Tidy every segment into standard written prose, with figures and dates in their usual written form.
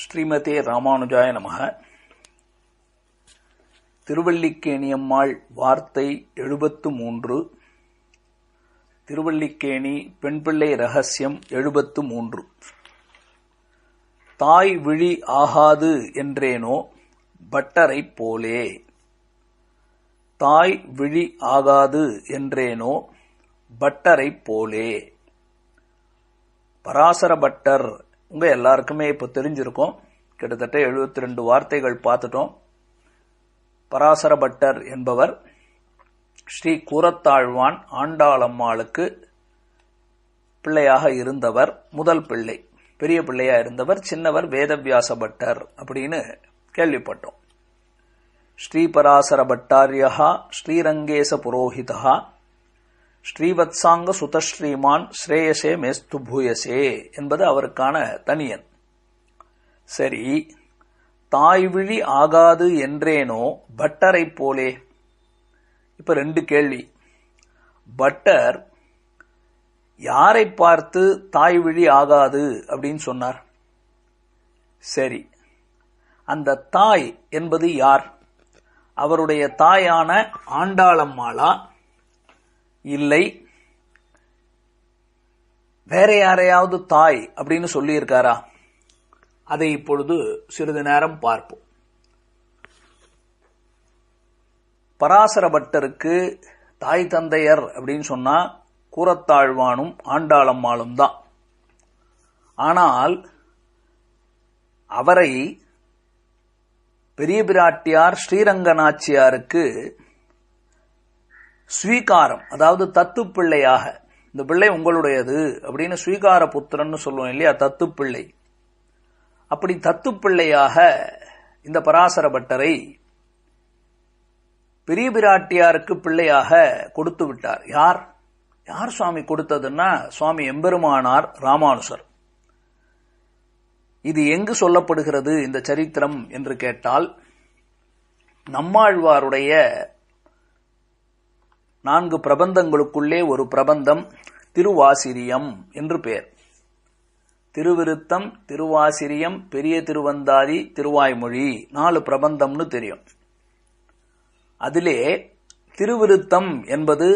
ஸ்ரீமதே ராமானுஜாய நமக. திருவல்லிக்கேணியம்மாள் வார்த்தை 73. திருவல்லிக்கேணி பெண்பிள்ளை ரகசியம் 73. தாய் விழி ஆகாது என்றேனோ பட்டரைப் போலே. தாய் விழி ஆகாது என்றேனோ பட்டரைப் போலே. பராசர பட்டர் உங்க எல்லாருக்குமே இப்ப தெரிஞ்சிருக்கும். கிட்டத்தட்ட 72 வார்த்தைகள் பார்த்துட்டோம். பராசர பட்டர் என்பவர் ஸ்ரீ கூரத்தாழ்வான் ஆண்டாளம்மாளுக்கு பிள்ளையாக இருந்தவர். முதல் பிள்ளை, பெரிய பிள்ளையா இருந்தவர். சின்னவர் வேதவியாச பட்டர் அப்படின்னு கேள்விப்பட்டோம். ஸ்ரீ பராசர பட்டாரியா ஸ்ரீரங்கேச புரோஹிதா ஸ்ரீவத்சாங்க சுதஸ்ரீமான் ஸ்ரேயசே மேஸ்து பூயசே என்பது அவருக்கான தனியன். சரி, தாய் விழி ஆகாது என்றேனோ பட்டரைப் போலே. இப்ப 2 கேள்வி. பட்டர் யாரை பார்த்து தாய் விழி ஆகாது அப்படின்னு சொன்னார்? சரி, அந்த தாய் என்பது யார்? அவருடைய தாயான ஆண்டாளம்மாளா, இல்லை வேற யாரையாவது தாய் அப்படின்னு சொல்லியிருக்காரா? அதை இப்பொழுது சிறிது நேரம் பார்ப்போம். பராசர பட்டருக்கு தாய் தந்தையர் அப்படின்னு சொன்னா கூரத்தாழ்வானும் ஆண்டாளம்மாளும் தான். ஆனால் அவரை பெரிய பிராட்டியார் ஸ்ரீரங்கநாச்சியாருக்கு ஸ்வீகாரம், அதாவது தத்து பிள்ளையாக, இந்த பிள்ளை உங்களுடையது அப்படின்னு ஸ்வீகார புத்திரன்னு சொல்லுவோம் இல்லையா, தத்து பிள்ளை. அப்படி தத்து பிள்ளையாக இந்த பராசர பட்டரை பெரிய பிராட்டியாருக்கு பிள்ளையாக கொடுத்து விட்டார். யார் யார் சுவாமி கொடுத்ததுன்னா சுவாமி எம்பெருமானார் ராமானுசர். இது எங்கு சொல்லப்படுகிறது இந்த சரித்திரம் என்று கேட்டால், நம்மாழ்வாருடைய 4 பிரபந்தங்களுக்குள்ளே ஒரு பிரபந்தம் திருவாசிரியம் என்று பெயர். திருவிருத்தம், திருவாசிரியம், பெரிய திருவந்தாதி, திருவாய்மொழி 4 பிரபந்தம்னு தெரியும். அதிலே திருவிருத்தம் என்பது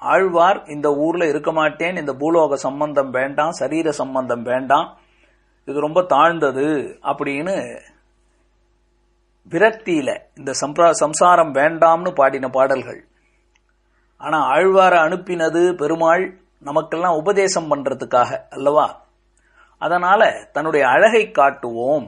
ஆழ்வார் இந்த ஊர்ல இருக்க மாட்டேன், இந்த பூலோக சம்பந்தம் வேண்டாம், சரீர சம்பந்தம் வேண்டாம், இது ரொம்ப தாழ்ந்தது அப்படின்னு விரக்தியில இந்த சம்சாரம் வேண்டாம்னு பாடின பாடல்கள். ஆனா ஆழ்வார அனுப்பினது பெருமாள் நமக்கெல்லாம் உபதேசம் பண்றதுக்காக அல்லவா? அதனால தன்னுடைய அழகை காட்டுவோம்,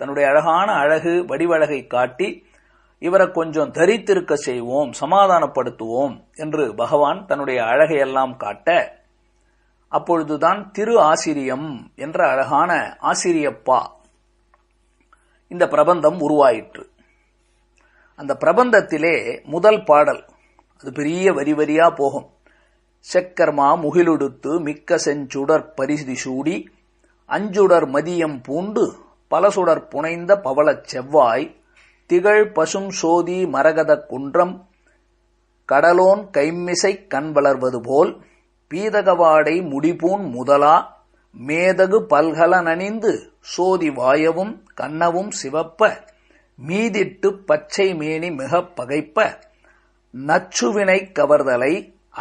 தன்னுடைய அழகான அழகு வடிவழகை காட்டி இவரை கொஞ்சம் தரித்திருக்க செய்வோம், சமாதானப்படுத்துவோம் என்று பகவான் தன்னுடைய அழகையெல்லாம் காட்ட, அப்பொழுதுதான் திரு ஆசிரியம் என்ற அழகான ஆசிரியப்பா இந்த பிரபந்தம் உருவாயிற்று. அந்த பிரபந்தத்திலே முதல் பாடல், அது பெரிய வரி வரியா போகும். செக்கர்மா முகிலுடுத்து மிக்க செஞ்சுடர் பரிதி சூடி அஞ்சுடர் மதியம் பூண்டு பலசுடர் புனைந்த பவளச் செவ்வாய் திகழ் பசும் சோதி மரகத குன்றம் கடலோன் கைம்மிசை கண் வளர்வது போல் பீதகவாடை முடிபூன் முதலா மேதகு பல்கல நனிந்து சோதி வாயவும் கண்ணவும் சிவப்ப மீதிட்டு பச்சை மேனி மிகப் பகைப்ப நச்சுவினை கவர்தலை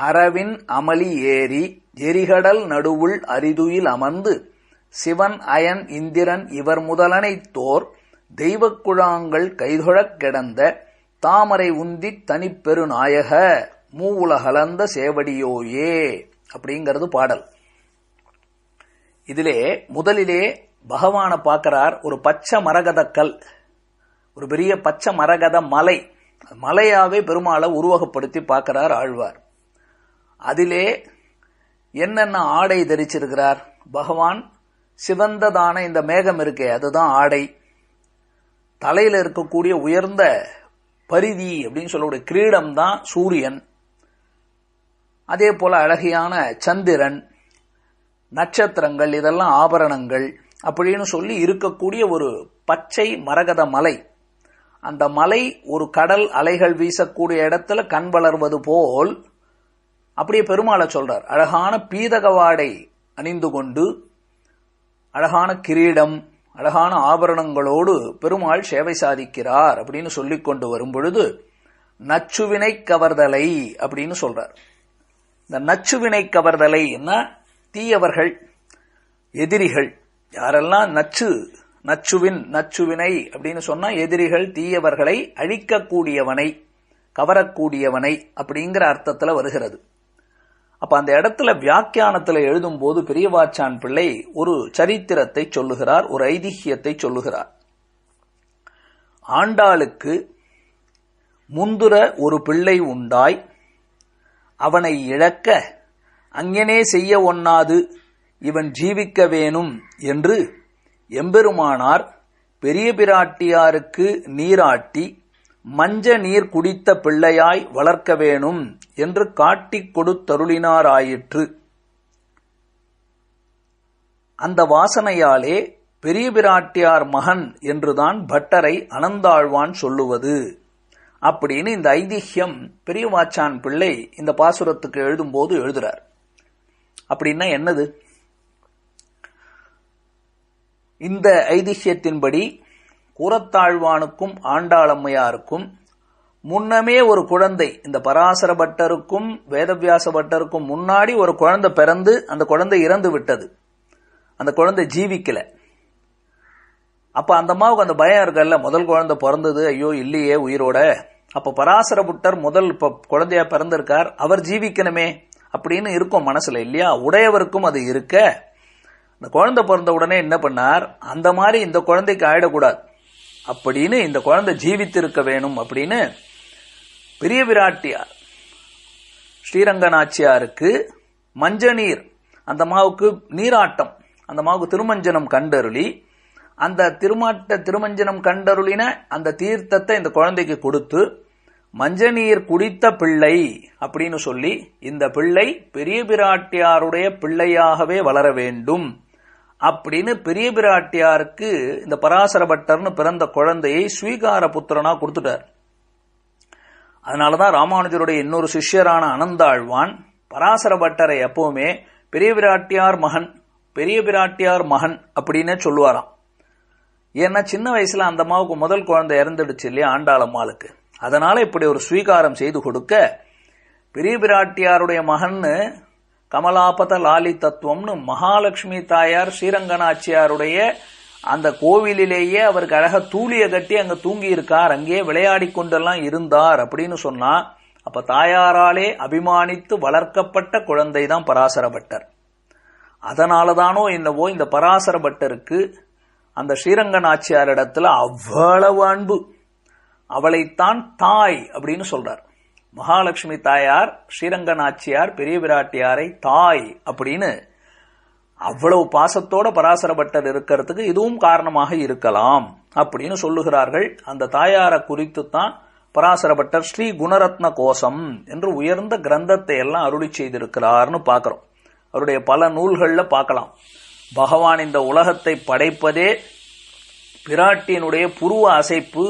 அரவின் அமளி ஏறி எரிகடல் நடுவுள் அரிதுயில் அமர்ந்து சிவன் அயன் இந்திரன் இவர் முதலனை தோர் தெய்வக் குழாங்கள் கைதொழக் கிடந்த தாமரை உந்தி தனிப்பெரு நாயக மூவுலகலந்த சேவடியோயே அப்படிங்கிறது பாடல். இதிலே முதலிலே பகவான பார்க்கிறார். ஒரு பச்சை மரகத கல், ஒரு பெரிய பச்சை மரகத மலை, மலையாவே பெருமாளை உருவகப்படுத்தி பார்க்கிறார் ஆழ்வார். அதிலே என்னென்ன ஆடை தரிச்சிருக்கிறார் பகவான்? சிவந்ததான இந்த மேகம் இருக்கே, அதுதான் ஆடை. தலையில இருக்கக்கூடிய உயர்ந்த பரிதி அப்படின்னு சொல்லக்கூடிய கிரீடம் தான் சூரியன். அதே போல அழகியான சந்திரன், நட்சத்திரங்கள், இதெல்லாம் ஆபரணங்கள் அப்படின்னு சொல்லி இருக்கக்கூடிய ஒரு பச்சை மரகத மலை. அந்த மலை ஒரு கடல் அலைகள் வீசக்கூடிய இடத்துல கண் வளர்வது போல் அப்படியே பெருமாளை சொல்றார். அழகான பீதகவாடை அணிந்து கொண்டு, அழகான கிரீடம், அழகான ஆபரணங்களோடு பெருமாள் சேவை சாதிக்கிறார் அப்படின்னு சொல்லிக் கொண்டு வரும் பொழுது நச்சுவினை கவர்தலை அப்படின்னு சொல்றார். இந்த நச்சுவினை கவர்தலை என்ன, தீயவர்கள், எதிரிகள், யாரெல்லாம் நச்சுவினை அப்படின்னு சொன்னா எதிரிகள், தீயவர்களை அழிக்கக்கூடியவனை, கவரக்கூடியவனை அப்படிங்கிற அர்த்தத்துல வருகிறது. அப்ப அந்த இடத்துல வியாக்கியானத்துல எழுதும் போது பெரியவாச்சான் பிள்ளை ஒரு சரித்திரத்தை சொல்லுகிறார், ஒரு ஐதிஹ்யத்தை சொல்லுகிறார். ஆண்டாளுக்கு முந்துர ஒரு பிள்ளை உண்டாய் அவனை இழக்க அங்கனே செய்ய ஒண்ணாது இவன் ஜீவிக்க வேணும் என்று எம்பெருமானார் பெரிய பிராட்டியாருக்கு நீராட்டி மஞ்ச நீர் குடித்த பிள்ளையாய் வளர்க்க வேணும் என்று காட்டிக் கொடுத்தருளினாராயிற்று. அந்த வாசனையாலே பெரிய பிராட்டியார் மகன் என்றுதான் பட்டரை அனந்தாழ்வான் சொல்லுவது அப்படின்னு இந்த ஐதிஹ்யம் பெரியவாச்சான் பிள்ளை இந்த பாசுரத்துக்கு எழுதும்போது எழுதுறார். அப்படின்னா என்னது? இந்த ஐதிஹ்யத்தின்படி கூரத்தாழ்வானுக்கும் ஆண்டாளம்மையாருக்கும் முன்னமே ஒரு குழந்தை, இந்த பராசர பட்டருக்கும் வேதவியாச பட்டருக்கும் முன்னாடி ஒரு குழந்தை பிறந்து அந்த குழந்தை இறந்து விட்டது, அந்த குழந்தை ஜீவிக்கல. அப்ப அந்த அம்மாவுக்கு அந்த பயம் இருக்கல்ல, முதல் குழந்தை பிறந்தது, ஐயோ இல்லையே உயிரோட, அப்ப பராசர புட்டர் முதல் குழந்தையா பிறந்திருக்கார், அவர் ஜீவிக்கணுமே அப்படின்னு இருக்கும் மனசுல இல்லையா? உடையவருக்கும் அது இருக்க, இந்த குழந்தை பிறந்த உடனே என்ன பண்ணார், அந்த மாதிரி இந்த குழந்தைக்கு ஆயிடக்கூடாது அப்படின்னு இந்த குழந்தை ஜீவித்திருக்க வேணும் அப்படின்னு பெரிய பிராட்டியார் ஸ்ரீரங்கநாச்சியாருக்கு மஞ்ச நீர், அந்த அம்மாவுக்கு நீராட்டம், அந்த அம்மாவுக்கு திருமஞ்சனம் கண்டருளி, அந்த திருமஞ்சனம் கண்டருளின அந்த தீர்த்தத்தை இந்த குழந்தைக்கு கொடுத்து மஞ்ச நீர் குடித்த பிள்ளை அப்படின்னு சொல்லி இந்த பிள்ளை பெரிய பிராட்டியாருடைய பிள்ளையாகவே வளர வேண்டும் அப்படின்னு பெரிய பிராட்டியாருக்கு இந்த பராசர பட்டர்னு பிறந்த குழந்தையை ஸ்வீகார புத்திரனா கொடுத்துட்டார். அதனாலதான் ராமானுஜருடைய இன்னொரு சிஷ்யரான அனந்தாழ்வான் பராசர பட்டரை எப்பவுமே பெரிய பிராட்டியார் மகன், பெரிய பிராட்டியார் மகன் அப்படின்னு சொல்லுவாராம். ஏன்னா சின்ன வயசுல அந்த அம்மாவுக்கு முதல் குழந்தை இறந்துடுச்சு இல்லையா ஆண்டாளம்மாளுக்கு, அதனால இப்படி ஒரு ஸ்வீகாரம் செய்து கொடுக்க பெரிய பிராட்டியாருடைய மகன்னு கமலாபத லாலி தத்துவம்னு மகாலட்சுமி தாயார் ஸ்ரீரங்கநாச்சியாருடைய அந்த கோவிலிலேயே அவருக்கு அழக தூளிய கட்டி அங்க தூங்கி இருக்கார், அங்கே விளையாடி கொண்டெல்லாம் இருந்தார் அப்படின்னு சொன்னா, அப்ப தாயாராலே அபிமானித்து வளர்க்கப்பட்ட குழந்தை தான் பராசர பட்டர். அதனாலதானோ என்னவோ இந்த பராசர பட்டருக்கு அந்த ஸ்ரீரங்கநாச்சியார் இடத்துல அவ்வளவு அன்பு, அவளைத்தான் தாய் அப்படின்னு சொல்றார். மகாலட்சுமி தாயார் ஸ்ரீரங்கநாச்சியார் பெரிய பிராட்டியாரை தாய் அப்படின்னு அவ்வளவு பாசத்தோட பராசர பட்டர் இருக்கிறதுக்கு இதுவும் காரணமாக இருக்கலாம் அப்படின்னு சொல்லுகிறார்கள். அந்த தாயாரை குறித்து தான் பராசர பட்டர் ஸ்ரீ குணரத்ன கோஷம் என்று உயர்ந்த கிரந்தத்தை எல்லாம் அருளி செய்திருக்கிறார்னு பார்க்கிறோம். அவருடைய பல நூல்கள்ல பார்க்கலாம். பகவான் இந்த உலகத்தை படைப்பதே பிராட்டியினுடைய புருவ அசைப்பு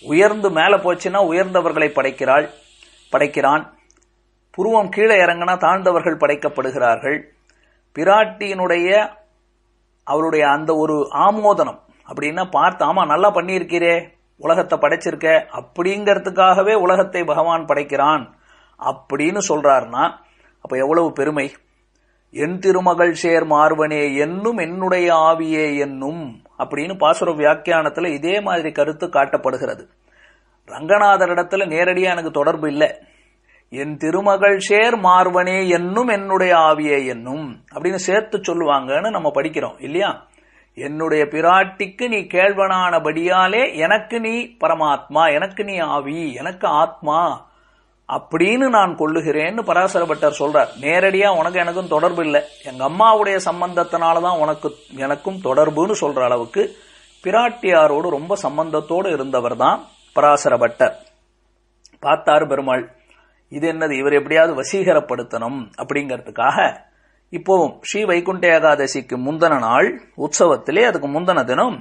உயர்ந்து மேல போச்சுன்னா உயர்ந்தவர்களை படைக்கிறான், புருவம் கீழே இறங்கினா தாழ்ந்தவர்கள் படைக்கப்படுகிறார்கள். பிராட்டியினுடைய அவருடைய அந்த ஒரு ஆமோதனம் அப்படின்னா பார்த்து, ஆமா நல்லா பண்ணியிருக்கிறே, உலகத்தை படைச்சிருக்க அப்படிங்கிறதுக்காகவே உலகத்தை பகவான் படைக்கிறான் அப்படின்னு சொல்றாருன்னா அப்ப எவ்வளவு பெருமை. என் திருமகள் சேர் மார்வனே என்னும் என்னுடைய ஆவியே என்னும் அப்படின்னு பாசுர வியாக்கியானத்துல இதே மாதிரி கருத்து காட்டப்படுகிறது. ரங்கநாதரிடத்துல நேரடியா எனக்கு தொடர்பு இல்லை, என் திருமகள் சேர் மார்வனே என்னும் என்னுடைய ஆவியே என்னும் அப்படின்னு சேர்த்து சொல்லுவாங்கன்னு நம்ம படிக்கிறோம் இல்லையா? என்னுடைய பிராட்டிக்கு நீ கேள்வனானபடியாலே எனக்கு நீ பரமாத்மா, எனக்கு நீ ஆவி, எனக்கு ஆத்மா அப்படின்னு நான் கொள்ளுகிறேன்னு பராசர பட்டர் சொல்றார். நேரடியா உனக்கு எனக்கும் தொடர்பு இல்லை, எங்க அம்மாவுடைய சம்பந்தத்தினாலதான் எனக்கும் தொடர்புன்னு சொல்ற அளவுக்கு பிராட்டியாரோடு ரொம்ப சம்பந்தத்தோடு இருந்தவர் தான் பராசர பட்டர். பார்த்தாரு பெருமாள், இது என்னது, இவர் எப்படியாவது வசீகரப்படுத்தணும் அப்படிங்கிறதுக்காக இப்போவும் ஸ்ரீ வைகுண்ட ஏகாதசிக்கு முந்தின நாள் உற்சவத்திலே, அதுக்கு முந்தின தினம்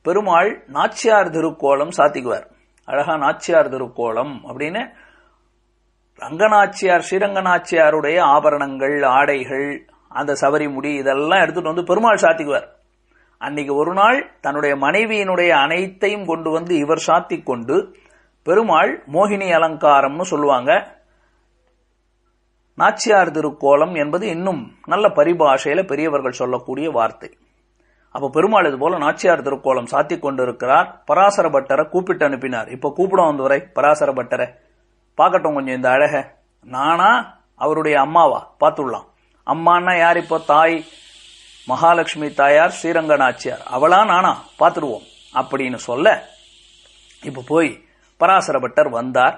பெருமாள் நாச்சியார் திருக்கோலம் சாத்திக்குவார். அழகா நாச்சியார் திருக்கோலம் அப்படின்னு ரங்கநாச்சியார் ஸ்ரீரங்கநாச்சியாருடைய ஆபரணங்கள், ஆடைகள், அந்த சபரி முடி இதெல்லாம் எடுத்துட்டு வந்து பெருமாள் சாத்திக்குவார். அன்னைக்கு ஒரு நாள் தன்னுடைய மனைவியினுடைய அனைத்தையும் கொண்டு வந்து இவர் சாத்திக் கொண்டு பெருமாள் மோகினி அலங்காரம்னு சொல்லுவாங்க. நாச்சியார் திருக்கோலம் என்பது இன்னும் நல்ல பரிபாஷையில பெரியவர்கள் சொல்லக்கூடிய வார்த்தை. அப்ப பெருமாள் இது போல நாச்சியார் திருக்கோலம் சாத்திக் கொண்டு இருக்கிறார். பராசர பட்டரை கூப்பிட்டு அனுப்பினார். இப்ப கூப்பிடும் வந்து வரை பராசர பட்டரை பார்க்கட்டும் கொஞ்சம் இந்த அழக. நானா அவருடைய அம்மாவா பார்த்துடலாம். அம்மான்னா யார்? இப்போ தாய் மகாலட்சுமி தாயார் ஸ்ரீரங்க நாச்சியார், அவளா நானா பார்த்துடுவோம் அப்படின்னு சொல்ல இப்ப போய் பராசர பட்டர் வந்தார்.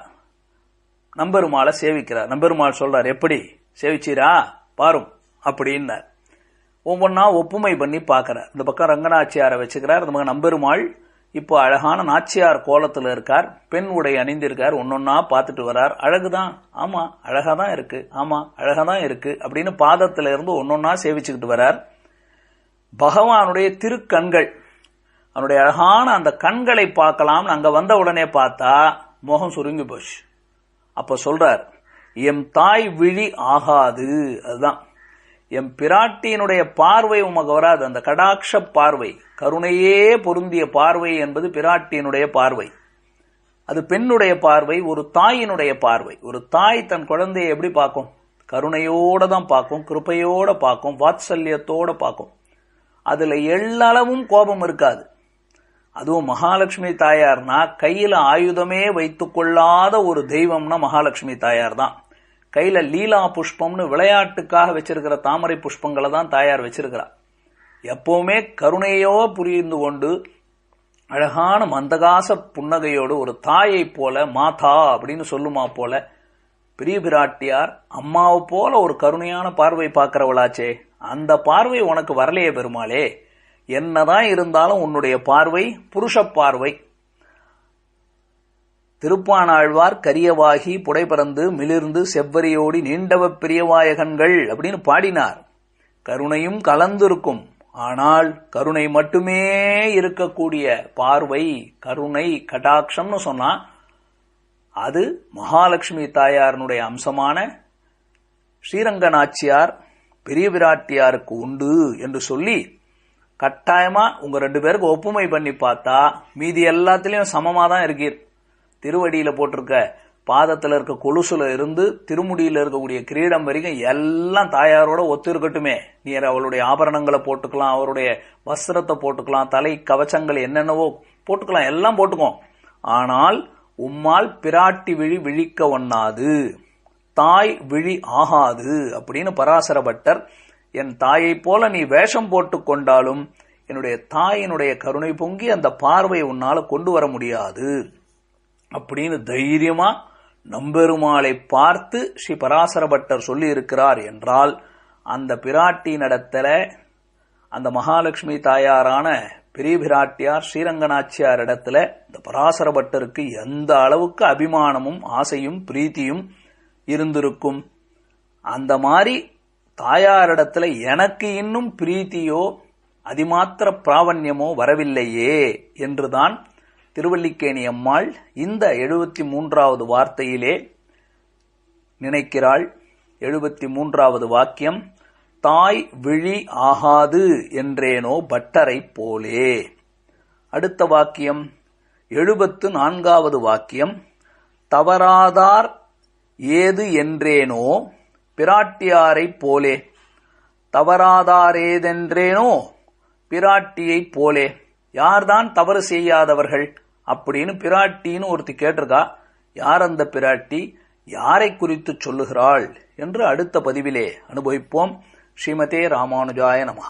நம்பெருமாளை சேவிக்கிறார். நம்பெருமாள் சொல்றார், எப்படி சேவிச்சீரா பாரும் அப்படின்னார். ஒவ்வொன்னா ஒப்புமை பண்ணி பார்க்கிறார். இந்த பக்கம் ரங்கநாச்சியாரை வச்சுக்கிறார். இந்த பக்கம் நம்பெருமாள் இப்போ அழகான நாச்சியார் கோலத்துல இருக்கார். பெண் உடை அணிந்திருக்கார். ஒன்னொன்னா பார்த்துட்டு வர்றார். அழகுதான், ஆமா அழகாதான் இருக்கு, ஆமா அழகாதான் இருக்கு அப்படின்னு பாதத்துல இருந்து ஒன்னொன்னா சேவிச்சுக்கிட்டு வர்றார். பகவானுடைய திருக்கண்கள், அவனுடைய அழகான அந்த கண்களை பார்க்கலாம். அங்க வந்த உடனே பார்த்தா முகம் சுருங்கி போச்சு. அப்ப சொல்றார், எம் தாய் விழி ஆகாது. அதுதான் எம் பிராட்டியினுடைய பார்வை உமக்கு வராது. அந்த கடாட்ச பார்வை, கருணையே பொருந்திய பார்வை என்பது பிராட்டியினுடைய பார்வை. அது பெண்ணுடைய பார்வை, ஒரு தாயினுடைய பார்வை. ஒரு தாய் தன் குழந்தையை எப்படி பார்க்கும்? கருணையோட தான் பார்க்கும், கிருபையோட பார்க்கும், வாத்சல்யத்தோட பார்க்கும். அதுல எள்ளளவும் கோபம் இருக்காது. அதுவும் மகாலட்சுமி தாயார்னா கையில ஆயுதமே வைத்துக் கொள்ளாத ஒரு தெய்வம்னா மகாலட்சுமி தாயார் தான். கையில லீலா புஷ்பம்னு விளையாட்டுக்காக வச்சிருக்கிற தாமரை புஷ்பங்களை தான் தாயார் வச்சிருக்கிறார். எப்பவுமே கருணையோ புரிந்து கொண்டு அழகான மந்தகாச புன்னகையோடு ஒரு தாயை போல, மாதா அப்படின்னு சொல்லுமா போல, பெரிய பிராட்டியார் அம்மாவை போல ஒரு கருணையான பார்வை பார்க்கிறவளாச்சே. அந்த பார்வை உனக்கு வரலையே பெருமாளே. என்னதான் இருந்தாலும் உன்னுடைய பார்வை புருஷ பார்வை. திருப்பானாழ்வார் கரியவாகி புடைபறந்து மிளிர்ந்து செவ்வரியோடி நீண்டவ பெரியவாயகன்கள் அப்படின்னு பாடினார். கருணையும் கலந்திருக்கும். ஆனால் கருணை மட்டுமே இருக்கக்கூடிய பார்வை, கருணை கடாட்சம்னு சொன்னா அது மகாலட்சுமி தாயாரனுடைய அம்சமான ஸ்ரீரங்க நாச்சியார் பெரிய பிராட்டியாருக்கு உண்டு என்று சொல்லி கட்டாயமா உங்க ரெண்டு பேருக்கு ஒப்புமை பண்ணி பார்த்தா மீதி எல்லாத்திலையும் சமமா தான் இருக்கீர். திருவடியில போட்டிருக்க பாதத்துல இருக்க கொலுசுல இருந்து திருமுடியில இருக்கக்கூடிய கிரீடம் வரைக்கும் எல்லாம் தாயாரோட ஒத்து இருக்கட்டுமே. நீ அவளுடைய ஆபரணங்களை போட்டுக்கலாம், அவருடைய வஸ்திரத்தை போட்டுக்கலாம், தலை கவச்சங்கள் என்னென்னவோ போட்டுக்கலாம், எல்லாம் போட்டுக்கோ. ஆனால் உம்மால் பிராட்டி விழி விழிக்க ஒண்ணாது, தாய் விழி ஆகாது அப்படின்னு பராசர பட்டர், என் தாயை போல நீ வேஷம் போட்டு கொண்டாலும் என்னுடைய தாயினுடைய கருணை பொங்கி அந்த பார்வை உன்னால கொண்டு வர முடியாது அப்படின்னு தைரியமா நம்பெருமாளை பார்த்து ஸ்ரீ பராசர பட்டர் சொல்லி இருக்கிறார் என்றால், அந்த பிராட்டியினிடத்துல அந்த மகாலட்சுமி தாயாரான பெரிய பிராட்டியார் ஸ்ரீரங்கநாச்சியார் இடத்துல இந்த பராசர பட்டருக்கு எந்த அளவுக்கு அபிமானமும் ஆசையும் பிரீத்தியும் இருந்திருக்கும். அந்த மாதிரி தாயாரிடத்துல எனக்கு இன்னும் பிரீத்தியோ அதிமாத்திர பிராவண்யமோ வரவில்லையே என்றுதான் திருவல்லிக்கேணி அம்மாள் இந்த 73வது வார்த்தையிலே நினைக்கிறாள். 73வது வாக்கியம், தாய் விழி ஆகாது என்றேனோ பட்டரை போலே. அடுத்த வாக்கியம் 74வது வாக்கியம், தவறாதார் ஏது என்றேனோ பிராட்டியாரை போலே. தவறாதாரேதென்றேனோ பிராட்டியை போலே. யார்தான் தவறு செய்யாதவர்கள் அப்படின்னு பிராட்டின்னு ஒருத்தி கேட்டிருக்கா. யார் அந்த பிராட்டி, யாரை குறித்து சொல்லுகிறாள் என்று அடுத்த பதிவிலே அனுபவிப்போம். ஸ்ரீமதே ராமானுஜாய நமஹ.